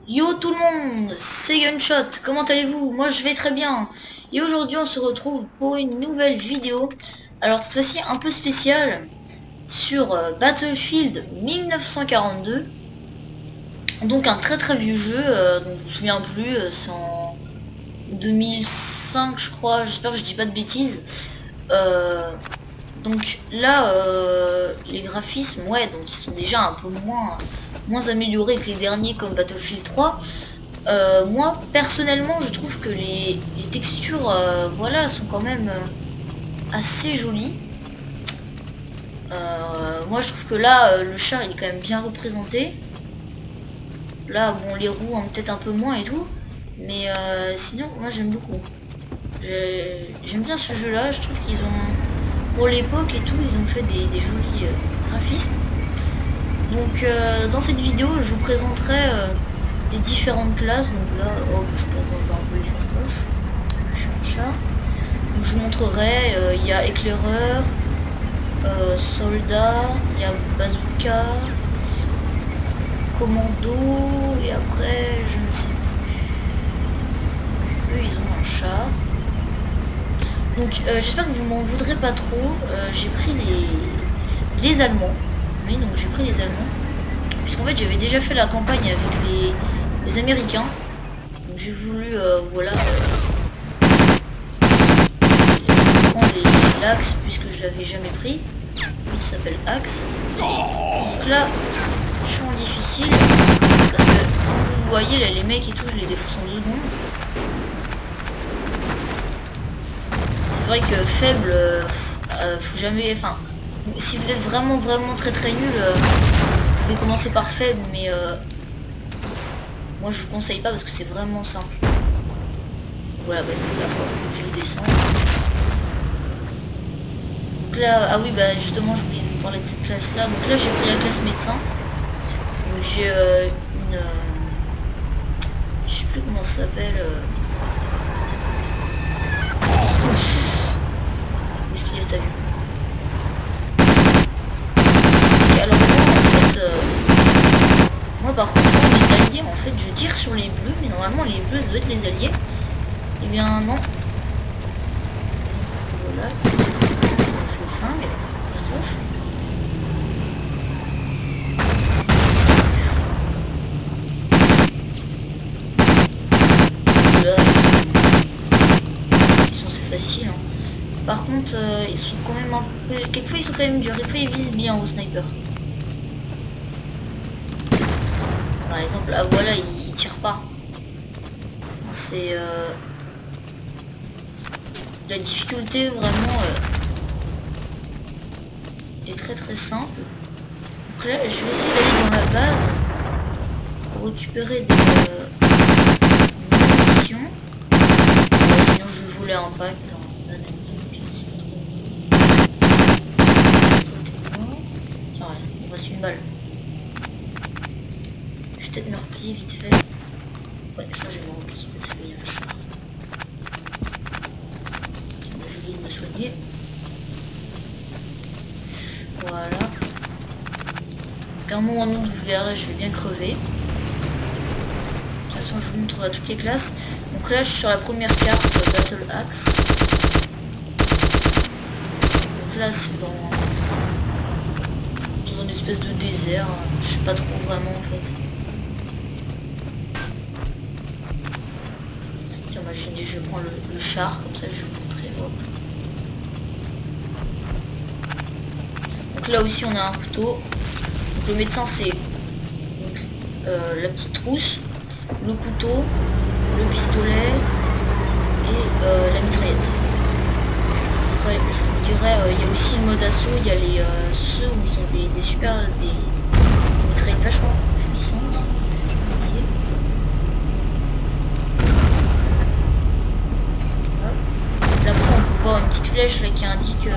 Yo tout le monde, c'est Gunshot, comment allez-vous? Moi je vais très bien. Et aujourd'hui on se retrouve pour une nouvelle vidéo. Alors cette fois-ci un peu spéciale sur Battlefield 1942. Donc un très vieux jeu, dont je me souviens plus, c'est en 2005 je crois, j'espère que je dis pas de bêtises. Donc là les graphismes, ouais, donc ils sont déjà un peu moins améliorés que les derniers comme Battlefield 3. Moi personnellement je trouve que les textures voilà sont quand même assez jolies. Moi je trouve que là le char il est quand même bien représenté. Là bon les roues ont peut-être un peu moins et tout, mais sinon moi j'aime beaucoup. J'aime bien ce jeu là, je trouve qu'ils ont, pour l'époque et tout, ils ont fait des jolis graphismes. Donc dans cette vidéo je vous présenterai les différentes classes. Donc là, oh, je peux voir un peu les fastoches. Je suis un chat. Donc, je vous montrerai, il y a éclaireur, soldat, il y a bazooka, commando, et après je ne sais plus. Eux ils ont un char. Donc j'espère que vous m'en voudrez pas trop. J'ai pris les Allemands. Oui, donc j'ai pris les Allemands. Puisqu'en fait j'avais déjà fait la campagne avec les Américains. Donc j'ai voulu voilà prendre l'Axe puisque je l'avais jamais pris. Il s'appelle Axe. Donc là je suis en difficile. Parce que comme vous voyez là les mecs et tout je les défonce en 2 secondes. C'est vrai que faible, faut jamais, enfin, si vous êtes vraiment très nul, vous pouvez commencer par faible, mais moi je vous conseille pas parce que c'est vraiment simple. Voilà, par exemple là, je descends. Donc là, ah oui, bah justement, je voulais vous parler de cette classe là. Donc là, j'ai pris la classe médecin. Donc j'ai une, je sais plus comment ça s'appelle. Qu'est-ce qu'il y a, t'as vu? Alors moi par contre les alliés en fait je tire sur les bleus, mais normalement les bleus ça doit être les alliés. Et bien non. Voilà. Je fais fin, mais catastrophe. Là. C'est facile. Hein. Par contre ils sont quand même un peu. Quelquefois ils sont quand même durs, quelquefois ils visent bien au sniper. Par exemple, là voilà, il tire pas. C'est la difficulté vraiment est très simple. Donc là, je vais essayer d'aller dans la base pour récupérer des munitions. Sinon, je vais voler un pack dans la tiens, rien, il me reste une balle. Je vais peut-être me replier vite fait. Ouais, je crois que je vais me replier parce qu'il y a un char. Je vais me soigner. Voilà. Donc à un moment ou un autre, vous verrez, je vais bien crever. De toute façon, je vous montre à toutes les classes. Donc là, je suis sur la première carte Battle Axe. Donc là, c'est dans une espèce de désert. Je sais pas trop vraiment en fait. Imaginez, je prends le char, comme ça je vous montrerai. Hop. Donc là aussi on a un couteau. Donc le médecin c'est la petite trousse, le couteau, le pistolet et la mitraillette. Après je vous dirais, il y a aussi le mode assaut, il y a ceux où ils ont des mitraillettes vachement puissantes. Une petite flèche là qui indique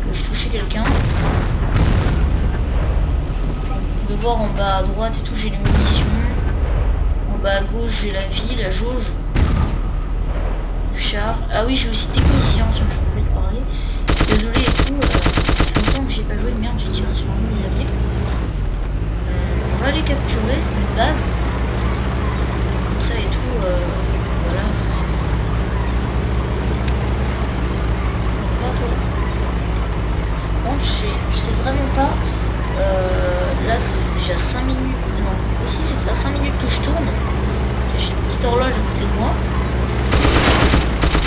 que je touchais quelqu'un. Vous pouvez voir en bas à droite et tout, j'ai les munitions. En bas à gauche j'ai la vie, la jauge du char. Ah oui, j'ai aussi technicien, tiens, je voulais te parler. Désolé et tout, ça fait longtemps que j'ai pas joué de merde, j'ai tiré sur un de mes alliés. sais vraiment pas. Là ça fait déjà 5 minutes. Non, ici c'est ça, 5 minutes que je tourne. Parce que j'ai une petite horloge à côté de moi.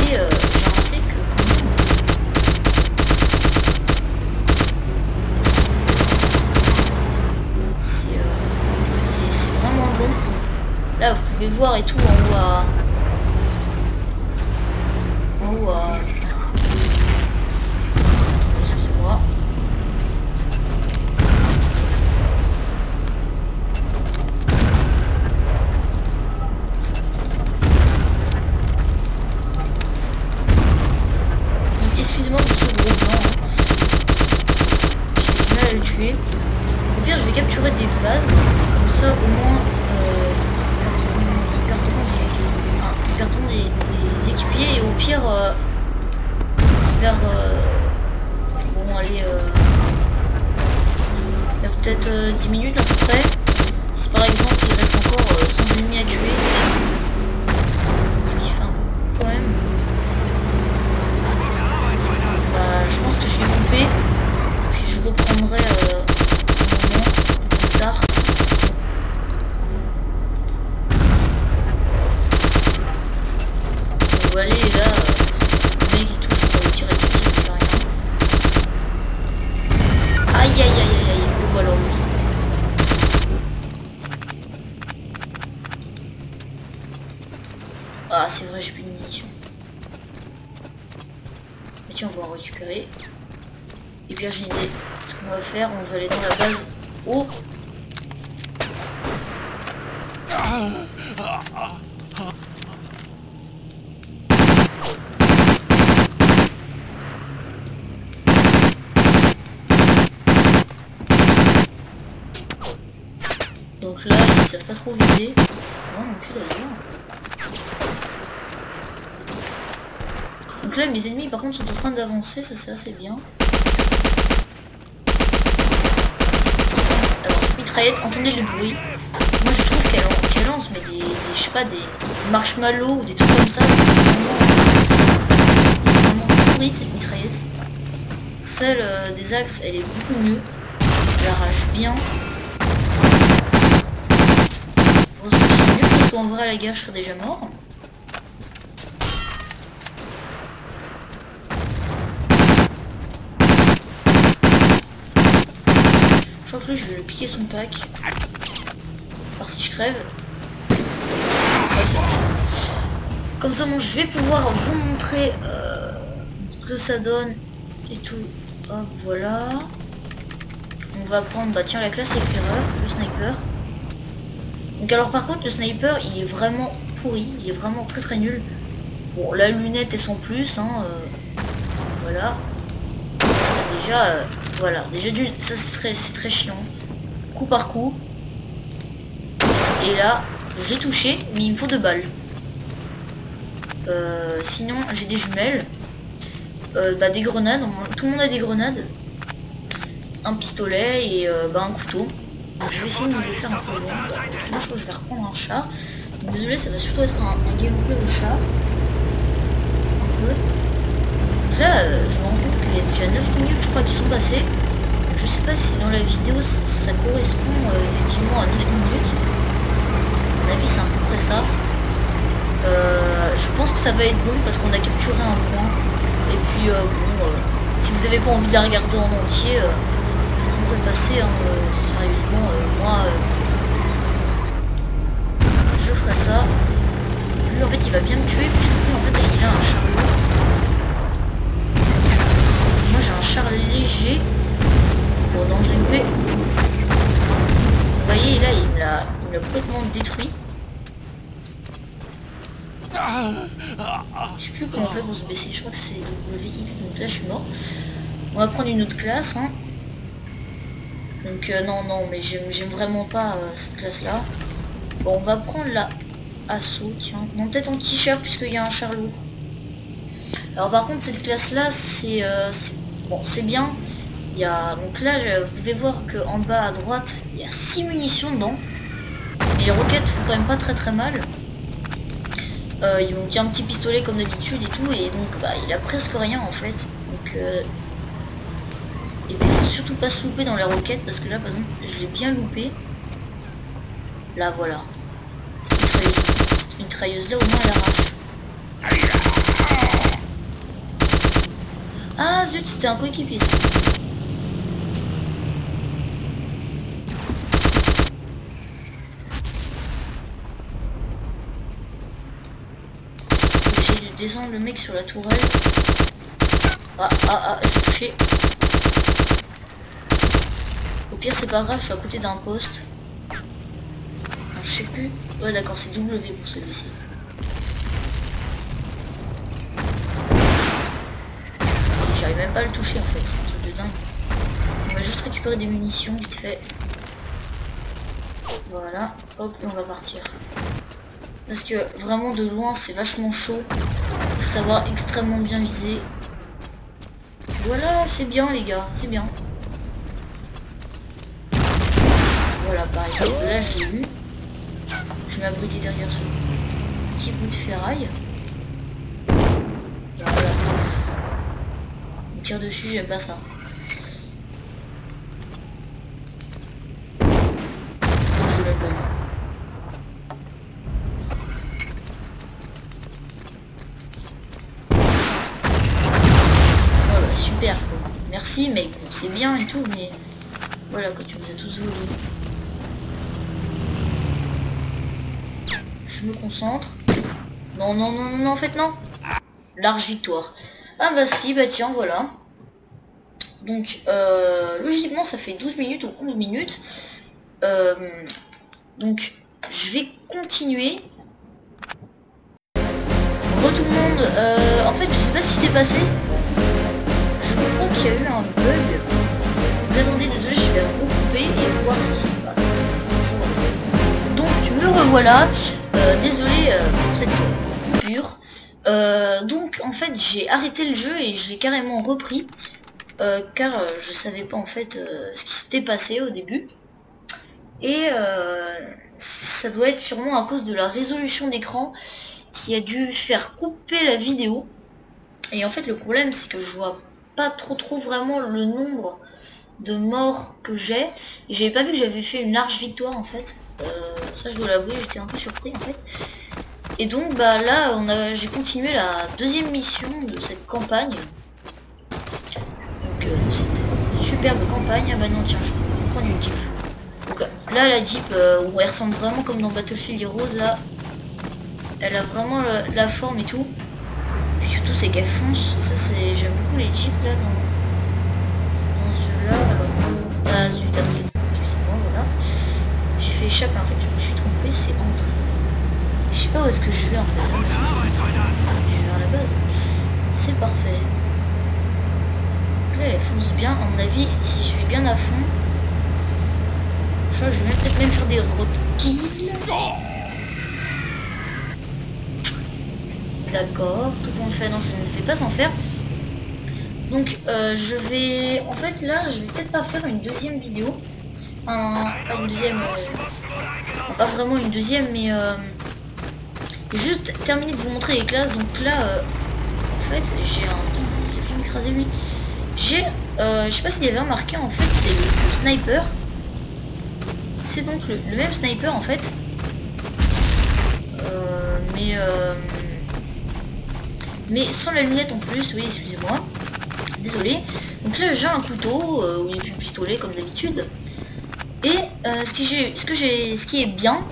Et j'ai remarqué que c'est vraiment long. Là vous pouvez voir et tout en haut à... En haut à... Attendez, excusez-moi. Excusez-moi pour ce gros blanc. J'ai du mal à le tuer. Au pire, je vais capturer des bases. Comme ça, au moins, ils perdront des équipiers. Et au pire, vers... bon, allez... vers peut-être 10 minutes à peu près. Si par exemple, il reste encore 100 ennemis à tuer. Ce qui fait un peu beaucoup quand même. Je pense que je vais couper, puis je reprendrai un moment plus tard. Vous allez là, le mec il touche pour le tirer dessus, ça fait rien. Aïe aïe aïe aïe aïe, oh alors lui. Ah c'est vrai, j'ai plus de munitions. On va en récupérer. Et puis j'ai une idée. Ce qu'on va faire, on va aller dans la base. Oh. Donc là, ils savent pas trop viser. Non, non plus d'ailleurs. Donc là mes ennemis par contre sont en train d'avancer, ça c'est assez bien. Alors cette mitraillette, entendez le bruit. Moi je trouve qu'elle lance mais des je sais pas, des marshmallows ou des trucs comme ça. C'est vraiment pourri cette mitraillette. Celle des axes elle est beaucoup mieux. Elle arrache bien. Heureusement que c'est mieux parce qu'en vrai à la guerre je serais déjà mort. Je crois que je vais lui piquer son pack. Voir si je crève. Ouais, ça marche. Comme ça, bon, je vais pouvoir vous montrer ce que ça donne et tout. Hop, voilà. On va prendre, bah tiens, la classe éclaireur, le sniper. Donc alors par contre, le sniper, il est vraiment pourri. Il est vraiment très très nul. Bon, la lunette est sans plus, hein. Voilà. Déjà... voilà, déjà ça c'est très chiant. Coup par coup. Et là, je l'ai touché, mais il me faut 2 balles. Sinon, j'ai des jumelles. Bah, des grenades. Tout le monde a des grenades. Un pistolet et bah, un couteau. Donc, je vais essayer de me les faire un peu loin. Justement, je crois que je vais reprendre un char. Donc, désolé, ça va surtout être un gameplay au char. Un peu. Là, je me rends compte qu'il y a déjà 9 minutes, je crois, qui sont passées. Je sais pas si dans la vidéo ça correspond effectivement à 9 minutes. À mon avis, c'est à peu près ça. Je pense que ça va être bon parce qu'on a capturé un point. Et puis, bon, si vous n'avez pas envie de la regarder en entier, je vous ai passé, hein, sérieusement, moi, je ferai ça. Lui, en fait, il va bien me tuer, puisque lui, en fait, il a un char lourd. Moi j'ai un char léger. Bon non, je l'ai loupé. Vous voyez là il me l'a complètement détruit. Je sais plus comment on fait pour se baisser, je crois que c'est WX, donc là je suis mort. On va prendre une autre classe hein. Donc non mais j'aime vraiment pas cette classe là. Bon on va prendre la assaut, tiens. Non peut-être en petit char puisqu'il y a un char lourd. Alors par contre cette classe là c'est bon c'est bien. Il y a donc là vous pouvez voir que en bas à droite il y a 6 munitions dedans. Et les roquettes font quand même pas très mal. Il y a un petit pistolet comme d'habitude et tout et donc bah il a presque rien en fait. Donc et puis surtout pas se louper dans les roquettes parce que là par exemple je l'ai bien loupé. Là voilà. C'est une trailleuse là, au moins elle arrache. Ah zut, c'était un coéquipier ça. J'ai dû descendre le mec sur la tourelle. J'ai touché. Au pire c'est pas grave, je suis à côté d'un poste. Je sais plus. Ouais d'accord, c'est W pour celui-ci. J'arrive même pas à le toucher en fait, c'est un truc de dingue. On va juste récupérer des munitions vite fait. Voilà, hop, et on va partir. Parce que vraiment de loin c'est vachement chaud. Il faut savoir extrêmement bien viser. Voilà, c'est bien les gars, c'est bien. Voilà, par exemple, là je l'ai eu. Je vais m'abriter derrière ce petit bout de ferraille. Voilà. On tire dessus, j'aime pas ça. Je l'ai pas eu. Ouais, bah, super quoi. Merci mec, bon, c'est bien et tout, mais voilà quoi, tu nous as tous volés. Je me concentre. Non, non, non, non, en fait, non. Large victoire. Ah bah si, bah tiens, voilà. Donc, logiquement, ça fait 12 minutes ou 11 minutes. Donc, je vais continuer. Re tout le monde. En fait, je sais pas ce qui s'est passé. Je crois qu'il y a eu un bug. Mais attendez, désolé, je vais recouper et voir ce qui se passe. Donc, me revoilà. Désolé pour cette coupure. Donc en fait j'ai arrêté le jeu et je l'ai carrément repris car je savais pas en fait ce qui s'était passé au début et ça doit être sûrement à cause de la résolution d'écran qui a dû faire couper la vidéo. Et en fait le problème c'est que je vois pas trop vraiment le nombre de morts que j'ai. J'avais pas vu que j'avais fait une large victoire en fait. Ça je dois l'avouer, j'étais un peu surpris en fait. Et donc bah là j'ai continué la deuxième mission de cette campagne. Donc cette superbe campagne. Ah bah non tiens, je vais prendre une Jeep. Donc là la Jeep où elle ressemble vraiment comme dans Battlefield Heroes là. Elle a vraiment la forme et tout. Puis surtout c'est qu'elle fonce. Ça c'est. J'aime beaucoup les Jeeps là dans ce jeu là. Ah zut, attendez. Excusez-moi, voilà. J'ai fait échapper en fait, je me suis trompé, c'est entre. Je sais pas où est-ce que je vais en fait. Ah, mais si, je vais vers la base. C'est parfait. Donc là elle fonce bien. À mon avis, si je vais bien à fond. Je crois que je vais peut-être même faire des roadkills. D'accord, tout compte fait, non je ne vais pas en faire. Donc je vais, en fait là je vais peut-être pas faire une deuxième vidéo. Pas une deuxième, pas vraiment une deuxième mais juste terminer de vous montrer les classes. Donc là en fait j'ai un... Attends, il a fait m'écraser lui. J'ai, je sais pas s'il y avait remarqué en fait c'est le sniper. C'est donc le même sniper en fait. Mais sans la lunette en plus, oui excusez-moi. Désolé. Donc là j'ai un couteau, où il n'y a plus de pistolet comme d'habitude. Et ce qui est bien,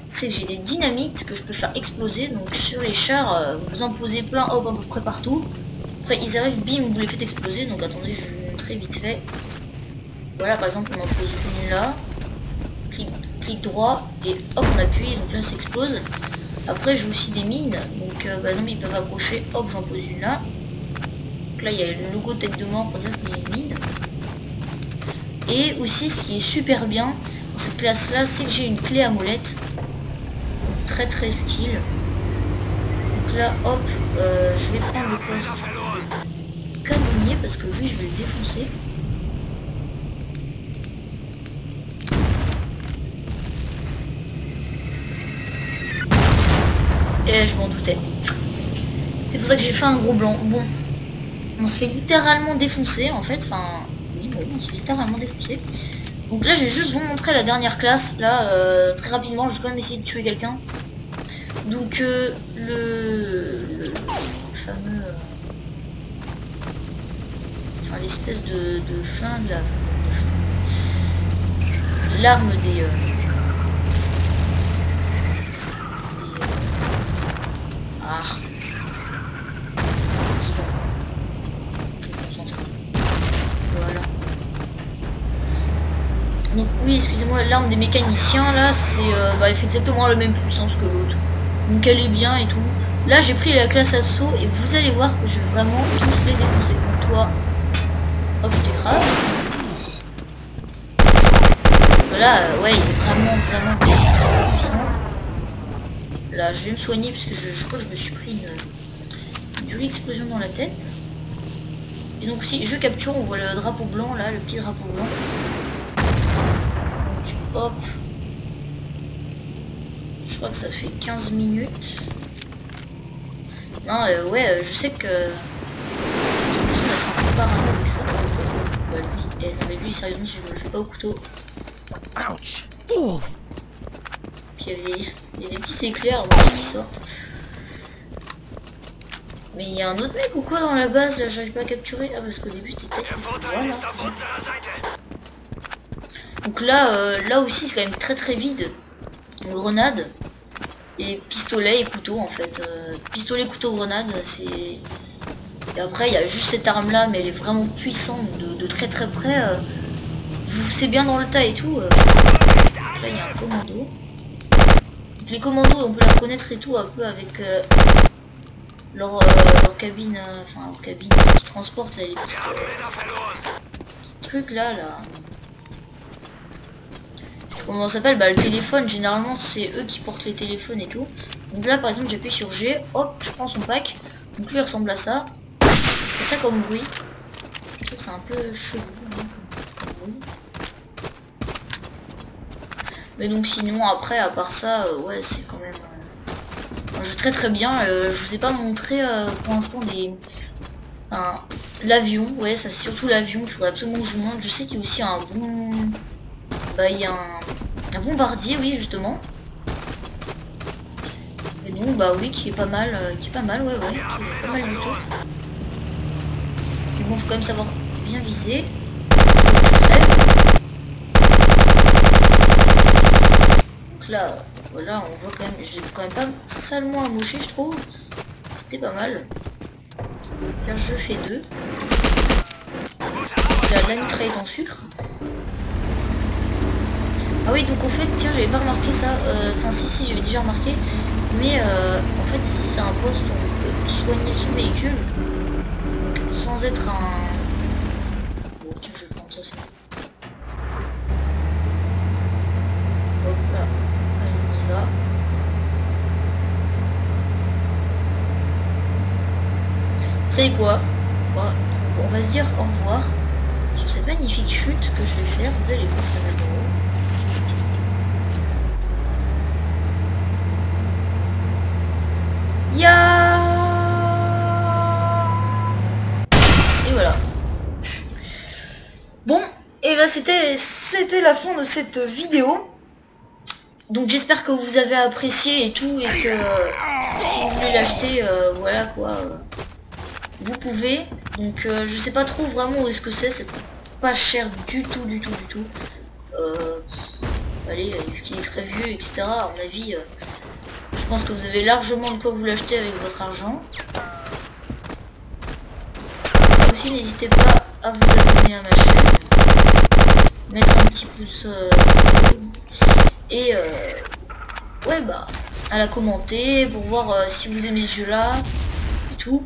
c'est que j'ai des dynamites que je peux faire exploser. Donc sur les chars, vous en posez plein, hop, à peu près partout. Après ils arrivent, bim, vous les faites exploser. Donc attendez, je vais vous montrer vite fait. Voilà, par exemple on en pose une là. Clic droit et hop on appuie, donc là ça explose. Après j'ai aussi des mines, donc par exemple ils peuvent approcher, hop j'en pose une là. Donc là il y a le logo tête de mort pour dire qu'il y a une mine. Et aussi ce qui est super bien dans cette classe là, c'est que j'ai une clé à molette. Donc, très très utile. Donc là hop, je vais prendre le poste canonnier parce que lui je vais le défoncer. Et je m'en doutais. C'est pour ça que j'ai fait un gros blanc. Bon, on se fait littéralement défoncer en fait. Enfin, oui, bon. ouais, on s'est littéralement défoncé. Donc là je vais juste vous montrer la dernière classe. Là très rapidement je vais quand même essayer de tuer quelqu'un. Donc le fameux enfin l'espèce de flingue là, l'arme des voilà. Donc oui, excusez-moi, l'arme des mécaniciens là, c'est elle fait exactement la même puissance que l'autre. Donc elle est bien et tout. Là j'ai pris la classe assaut et vous allez voir que je vais vraiment tous les défoncer. Donc toi, hop, je t'écrase. Voilà, ouais, il est vraiment très puissant. Là je vais me soigner parce que je crois que je me suis pris une jolie explosion dans la tête. Et donc si je capture, on voit le drapeau blanc là, le petit drapeau blanc. Donc hop. Je crois que ça fait 15 minutes. Non ouais, je sais que j'ai l'impression d'être un peu parano avec ça. Bah lui, non mais lui sérieusement si je me le fais pas au couteau. Ouch. Puis il y a des petits éclairs qui sortent. Mais il y a un autre mec ou quoi dans la base là, j'arrive pas à capturer. Ah parce qu'au début c'était peut-être... Voilà. Donc là, là aussi c'est quand même très vide. Grenade. Et pistolet et couteau en fait. Pistolet, couteau, grenade, c'est... Et après il y a juste cette arme là, mais elle est vraiment puissante de très près. C'est bien dans le tas et tout. Là il y a un commando. Donc, les commandos on peut les reconnaître et tout un peu avec leur cabine, enfin leur cabine qui transporte là, les petits trucs là. Comment ça s'appelle, bah le téléphone généralement c'est eux qui portent les téléphones et tout. Donc là par exemple j'appuie sur G, hop je prends son pack. Donc lui il ressemble à ça. C'est ça comme bruit. Je trouve que c'est un peu chelou hein. Mais donc sinon après à part ça ouais c'est quand même un jeu très bien. Je vous ai pas montré pour l'instant l'avion, ouais ça c'est surtout l'avion, il faudrait absolument que je vous montre. Je sais qu'il y a aussi un bon... Bah il y a un bombardier oui justement. Et donc bah oui qui est pas mal, ouais qui est pas mal du tout. Mais bon faut quand même savoir bien viser. Donc là voilà on voit quand même, je l'ai quand même pas salement amoché je trouve. C'était pas mal. Car je fais 2. La mitraillette en sucre. Ah oui donc en fait tiens j'avais pas remarqué ça, enfin si j'avais déjà remarqué, mais en fait ici c'est un poste où on peut soigner son véhicule donc, sans être un... Oh tiens je vais prendre ça c'est bon. Hop là, allez on y va. Vous savez quoi, on va se dire au revoir sur cette magnifique chute que je vais faire, vous allez voir ça va être drôle. Et voilà. Bon, et bah c'était la fin de cette vidéo. Donc j'espère que vous avez apprécié et tout, et que si vous voulez l'acheter, voilà quoi, vous pouvez. Donc je sais pas trop vraiment où est-ce que c'est pas cher du tout. Allez, vu qu'il est très vieux, etc. À mon avis, je pense que vous avez largement de quoi vous l'acheter avec votre argent. Aussi, n'hésitez pas à vous abonner à ma chaîne, mettre un petit pouce et ouais bah à la commenter pour voir si vous aimez ce jeu là et tout.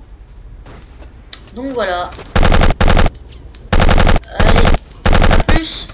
Donc voilà. Allez, à plus.